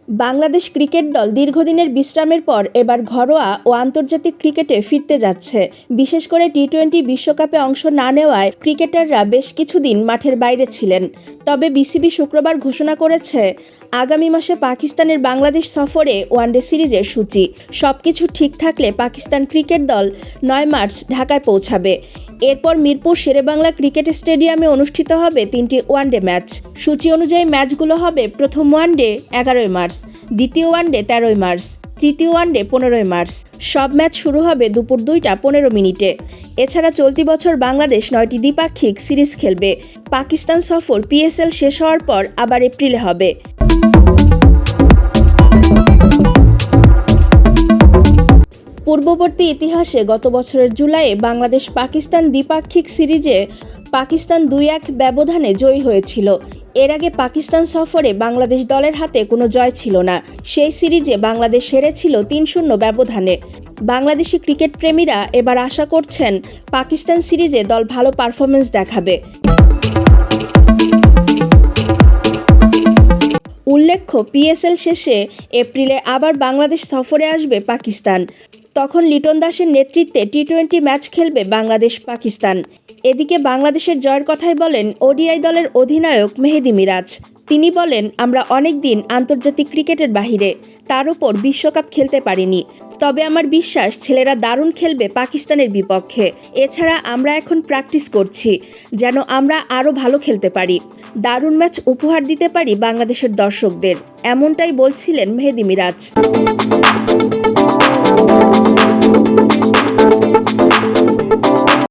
Bangladesh cricket দল দীর্ঘদিনের বিশ্রামের পর এবার ঘরোয়া ও আন্তর্জাতিক ক্রিকেটে ফিরতে যাচ্ছে। বিশেষ করে টি-20 বিশ্বকাপে অংশ না নেওয়ায় ক্রিকেটাররা বেশ কিছুদিন মাঠের বাইরে ছিলেন। তবে বিসিবি শুক্রবার ঘোষণা করেছে আগামী মাসে পাকিস্তানের বাংলাদেশ সফরে ওয়ানডে সিরিজের সূচি। সবকিছু ঠিক থাকলে পাকিস্তান ক্রিকেট দল 9 মার্চ ঢাকায় পৌঁছাবে। এরপর মিরপুর শেরেবাংলা ক্রিকেট স্টেডিয়ামে অনুষ্ঠিত হবে 3টি ওয়ানডে ম্যাচ। সূচি অনুযায়ী ম্যাচগুলো হবে: প্রথম ওয়ানডে 11 মার্চ, দ্বিতীয় ওয়ানডে 13 মার্চ, তৃতীয় ওয়ানডে 15 মার্চ। সব ম্যাচ শুরু হবে দুপুর 2টা 15 মিনিটে। এছাড়া চলতি বছর বাংলাদেশ 9টি দ্বিপাক্ষিক সিরিজ খেলবে। পাকিস্তান সফর পিএসএল শেষ হওয়ার পর আবার এপ্রিলে হবে। পূর্ববর্তী ইতিহাসে গত বছরের জুলাইয়ে বাংলাদেশ পাকিস্তান দ্বিপাক্ষিক সিরিজে পাকিস্তান 2-1 ব্যবধানে জয়ী হয়েছিল। এর আগে পাকিস্তান সফরে বাংলাদেশ দলের হাতে কোনো জয় ছিল না। সেই সিরিজে বাংলাদেশ হেরেছিল 3-0 ব্যবধানে। বাংলাদেশি ক্রিকেট প্রেমীরা এবার আশা করছেন পাকিস্তান সিরিজে দল ভালো পারফরমেন্স দেখাবে। উল্লেখ্য, পিএসএল শেষে এপ্রিলে আবার বাংলাদেশ সফরে আসবে পাকিস্তান। তখন লিটন দাসের নেতৃত্বে টি-20 ম্যাচ খেলবে বাংলাদেশ পাকিস্তান। এদিকে বাংলাদেশের জয়ের কথাই বলেন ওডিআই দলের অধিনায়ক মেহেদী মিরাজ। তিনি বলেন, আমরা অনেক দিন আন্তর্জাতিক ক্রিকেটের বাহিরে, তার উপর বিশ্বকাপ খেলতে পারিনি। তবে আমার বিশ্বাস ছেলেরা দারুণ খেলবে পাকিস্তানের বিপক্ষে। এছাড়া আমরা এখন প্র্যাকটিস করছি যেন আমরা আরও ভালো খেলতে পারি, দারুণ ম্যাচ উপহার দিতে পারি বাংলাদেশের দর্শকদের। এমনটাই বলছিলেন মেহেদী মিরাজ।